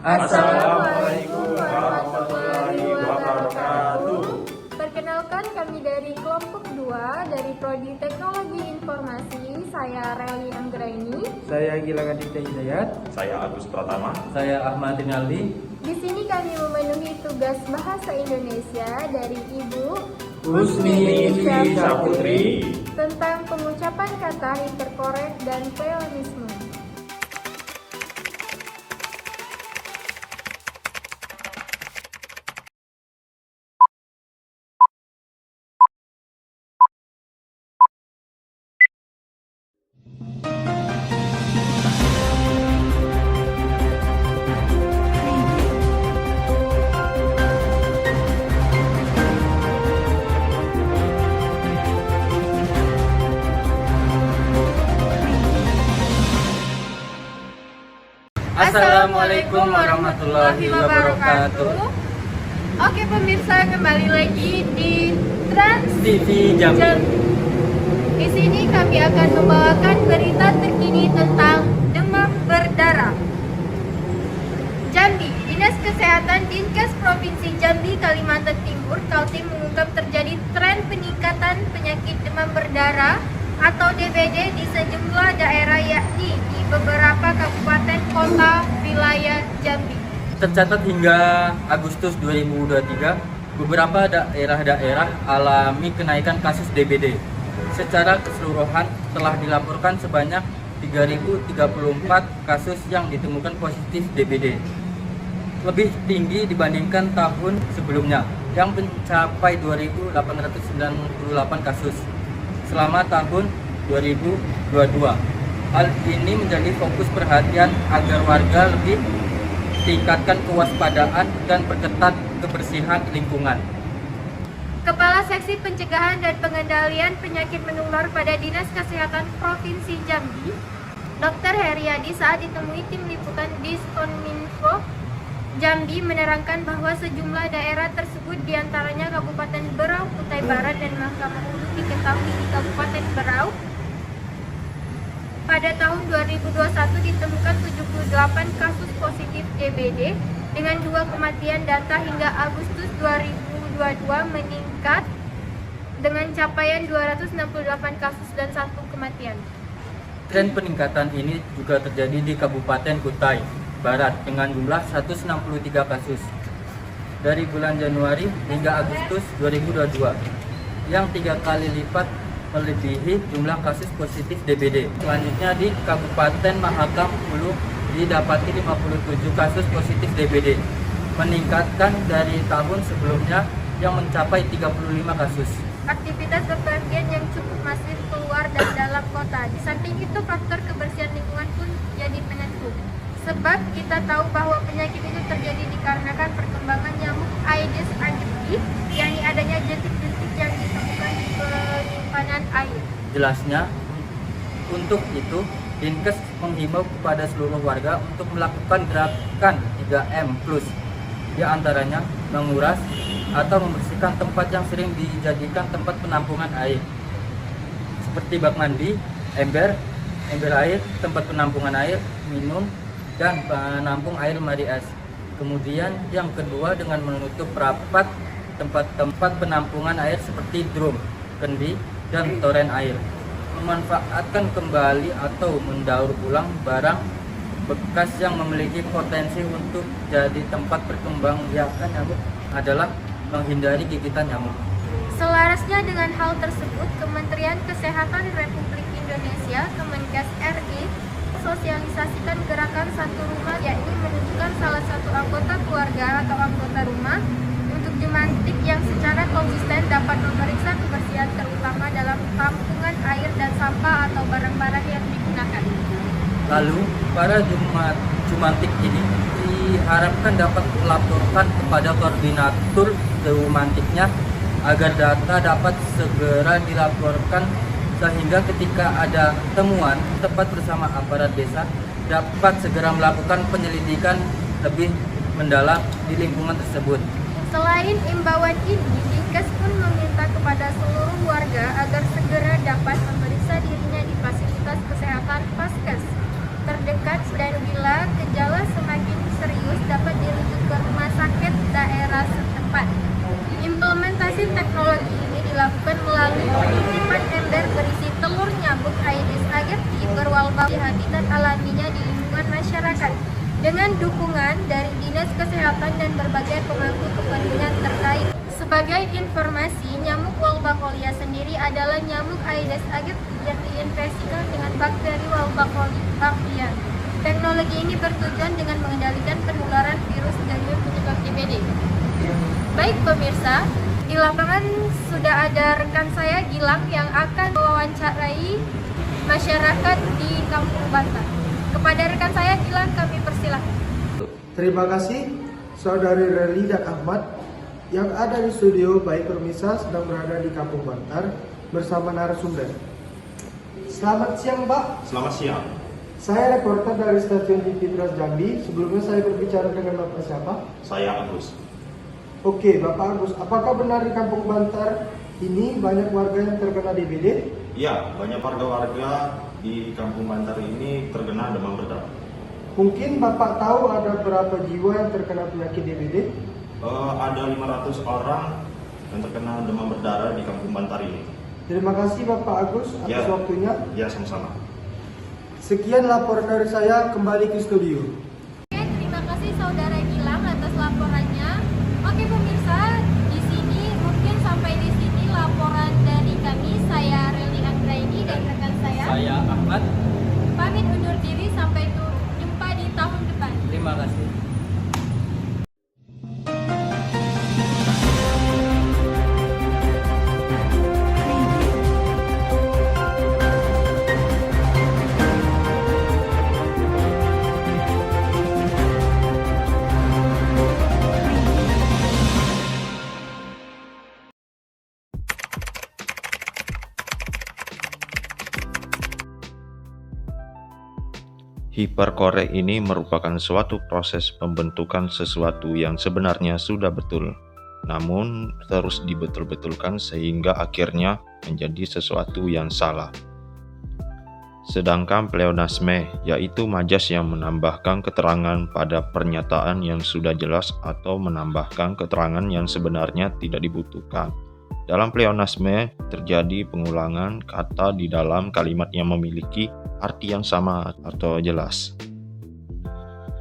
Assalamualaikum warahmatullahi wabarakatuh. Perkenalkan, kami dari kelompok 2 dari Prodi Teknologi Informasi. Saya Reli Anggraini. Saya Gilang Aditya Hidayat. Saya Agus Pratama. Saya Ahmad Rinaldi. Di sini kami memenuhi tugas bahasa Indonesia dari Ibu Husni Saputri tentang pengucapan kata hiperkorek dan pleonasme. Assalamualaikum warahmatullahi wabarakatuh. Oke pemirsa, kembali lagi di Trans TV Jambi. Di sini kami akan membawakan berita terkini tentang demam berdarah. Jambi, Dinas Kesehatan Dinkes Provinsi Jambi, Kalimantan Timur, Kaltim mengungkap terjadi tren peningkatan penyakit demam berdarah atau DBD di sejumlah daerah, yakni di beberapa kabupaten kota wilayah Jambi. Tercatat hingga Agustus 2023, beberapa daerah-daerah alami kenaikan kasus DBD. Secara keseluruhan telah dilaporkan sebanyak 3.034 kasus yang ditemukan positif DBD. Lebih tinggi dibandingkan tahun sebelumnya yang mencapai 2.898 kasus selama tahun 2022. Hal ini menjadi fokus perhatian agar warga lebih tingkatkan kewaspadaan dan perketat kebersihan lingkungan. Kepala Seksi Pencegahan dan Pengendalian Penyakit Menular pada Dinas Kesehatan Provinsi Jambi, Dr. Heriadi, saat ditemui tim liputan Diskominfo Jambi, menerangkan bahwa sejumlah daerah tersebut diantaranya Kabupaten Berau, Kutai Barat, dan Mahkamah Ulu diketahui di Kabupaten Berau pada tahun 2021 ditemukan 78 kasus positif DBD dengan 2 kematian. Data hingga Agustus 2022 meningkat dengan capaian 268 kasus dan 1 kematian. Tren peningkatan ini juga terjadi di Kabupaten Kutai Barat dengan jumlah 163 kasus dari bulan Januari hingga Agustus 2022 yang 3 kali lipat melebihi jumlah kasus positif DBD. Selanjutnya di Kabupaten Mahakam Ulu didapati 57 kasus positif DBD, meningkatkan dari tahun sebelumnya yang mencapai 35 kasus. Aktivitas bepergian yang cukup masif keluar dan dalam kota. Di samping itu, faktor kebersihan lingkungan pun jadi penentu. Sebab kita tahu bahwa penyakit itu terjadi dikarenakan perkembangan nyamuk Aedes aegypti, yakni adanya jentik-jentik yang ditemukan di penyimpanan air. Jelasnya, untuk itu Dinkes menghimbau kepada seluruh warga untuk melakukan gerakan 3M+, di antaranya menguras atau membersihkan tempat yang sering dijadikan tempat penampungan air, seperti bak mandi, ember air, tempat penampungan air minum, dan penampung air mari es. Kemudian yang kedua, dengan menutup rapat tempat-tempat penampungan air seperti drum, kendi, dan toren air. Memanfaatkan kembali atau mendaur ulang barang bekas yang memiliki potensi untuk jadi tempat perkembangbiakan nyamuk adalah menghindari gigitan nyamuk. Selarasnya dengan hal tersebut, Kementerian Kesehatan Republik Indonesia Kemenkes RI sosialisasikan gerakan satu rumah, yakni menunjukkan salah satu anggota keluarga atau anggota rumah untuk jumantik yang secara konsisten dapat memeriksa kebersihan, terutama dalam tampungan air dan sampah atau barang-barang yang digunakan. Lalu, para jumantik ini diharapkan dapat melaporkan kepada koordinator jumantiknya agar data dapat segera dilaporkan, sehingga ketika ada temuan tepat bersama aparat desa dapat segera melakukan penyelidikan lebih mendalam di lingkungan tersebut. Selain imbauan ini, Dinkes pun meminta kepada seluruh warga agar segera dapat memeriksa dirinya di fasilitas kesehatan Vaskes terdekat, dan bila gejala semakin serius Agus dapat dirujuk ke rumah sakit daerah setempat. Implementasi teknologi ini dilakukan melalui penitipan ember berisi telur nyamuk Aedes aegypti berwabah di habitat alaminya di lingkungan masyarakat dengan dukungan dari Dinas Kesehatan dan berbagai pemangku kepentingan terkait. Sebagai informasi, nyamuk Wolbachia sendiri adalah nyamuk Aedes aegypti yang diinfeksikan dengan bakteri Wolbachia. Teknologi ini bertujuan dengan mengendalikan penularan virus dari penyebab DBD. Baik pemirsa, di lapangan sudah ada rekan saya Gilang yang akan mewawancarai masyarakat di Kampung Bantar. Kepada rekan saya Gilang kami persilahkan. Terima kasih Saudari Reli dan Ahmad yang ada di studio. Baik pemirsa sedang berada di Kampung Bantar bersama narasumber. Selamat siang Mbak. Selamat siang. Saya reporter dari stasiun TV Trans Jambi. Sebelumnya saya berbicara dengan Bapak siapa? Saya Agus. Oke, Bapak Agus, apakah benar di Kampung Bantar ini banyak warga yang terkena DBD? Ya, banyak warga di Kampung Bantar ini terkena demam berdarah. Mungkin Bapak tahu ada berapa jiwa yang terkena penyakit DBD? Ada 500 orang yang terkena demam berdarah di Kampung Bantar ini. Terima kasih Bapak Agus atas waktunya. Ya, sama-sama. Sekian laporan dari saya, kembali ke studio. Oke, terima kasih Saudara Gilang atas laporannya. Oke pemirsa, di sini mungkin sampai di sini laporan dari kami. Saya Reli Anggraini dan rekan saya Ahmad. pamit undur diri sampai jumpa di tahun depan. Terima kasih. Hiperkorek ini merupakan suatu proses pembentukan sesuatu yang sebenarnya sudah betul, namun terus dibetul-betulkan sehingga akhirnya menjadi sesuatu yang salah. Sedangkan pleonasme, yaitu majas yang menambahkan keterangan pada pernyataan yang sudah jelas atau menambahkan keterangan yang sebenarnya tidak dibutuhkan. Dalam pleonasme terjadi pengulangan kata di dalam kalimat yang memiliki arti yang sama atau jelas.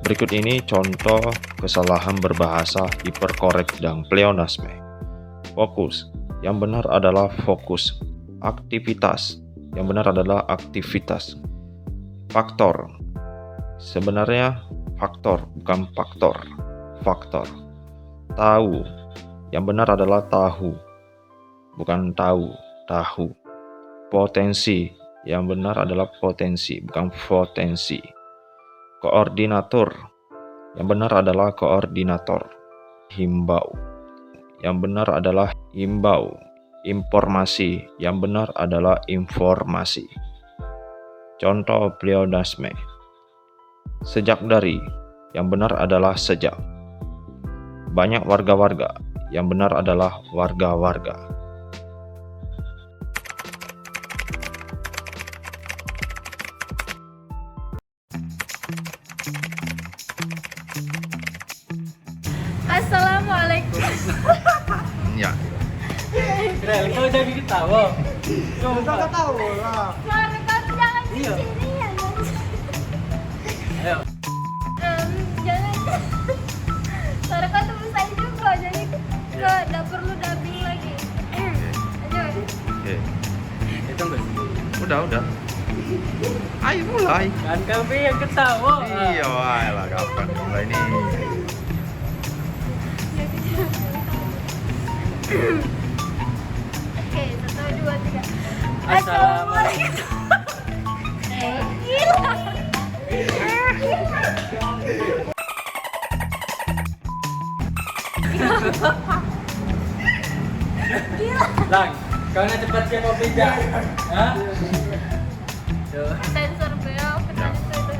Berikut ini contoh kesalahan berbahasa hiperkorek dan pleonasme. Fokus, yang benar adalah fokus. Aktivitas, yang benar adalah aktivitas. Faktor, sebenarnya faktor bukan faktor. Faktor. Tahu, yang benar adalah tahu bukan tahu, tahu. Potensi, yang benar adalah potensi, bukan potensi. Koordinator, yang benar adalah koordinator. Himbau, yang benar adalah himbau. Informasi, yang benar adalah informasi. Contoh pleonasme. Sejak dari, yang benar adalah sejak. Banyak warga-warga, yang benar adalah warga-warga. Assalamualaikum. Ya. Rel, kau jadi ketawa. Kau tahu lah. Suara kamu jangan di Iya. sini ya. Ayo. Jangan. Suara kamu tunggu saya juga jadi ke dapur lu dubbing lagi. Ayo. Oke. Itu enggak. Udah. Ayo mulai. Kan kami yang ketawa. Iya, lah kapan mulai ini? Oke, 1, 2, 3. Assalamualaikum. Gila. Lang, kau nak cepat siap mau pijak? Hah? Tuh. Sensor beliau kena itu.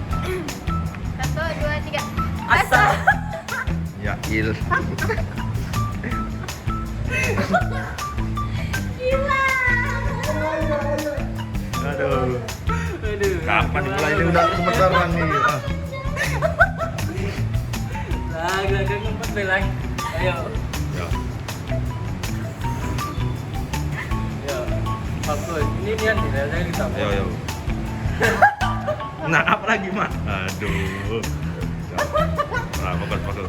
1, 2, 3. Asal. Ya, il. Gila. Aduh. Aduh. Kapan mulai ini udah sebentar nih. Gerakan keempat belang. Ayo. Ya. Ya. Bagus. Ini dia nih, saya kita. Ayo, ayo. Nah, apa lagi, Mak? Aduh. Nah, fokus.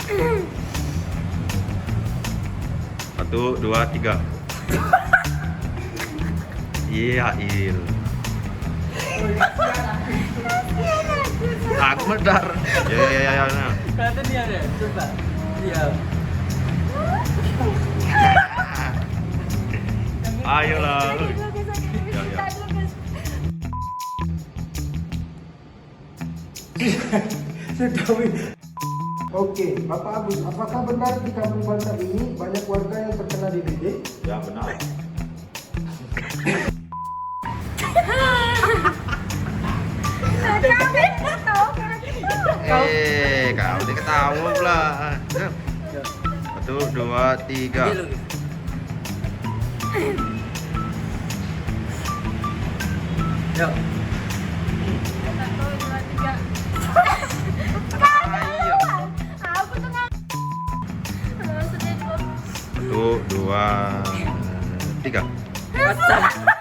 1, 2, 3. Iya, Il. Aku medar. Ya. Nah. Kata dia deh, coba. Diam. Ayolah. Sudah. Oke, Bapak Agus, apakah benar di Kampung Bantar ini banyak warga yang terkena DBD? Ya, benar. Kau diketawa pula. 1, 2, 3. Dia lu. Yuk. 1, 2, 3. What's up?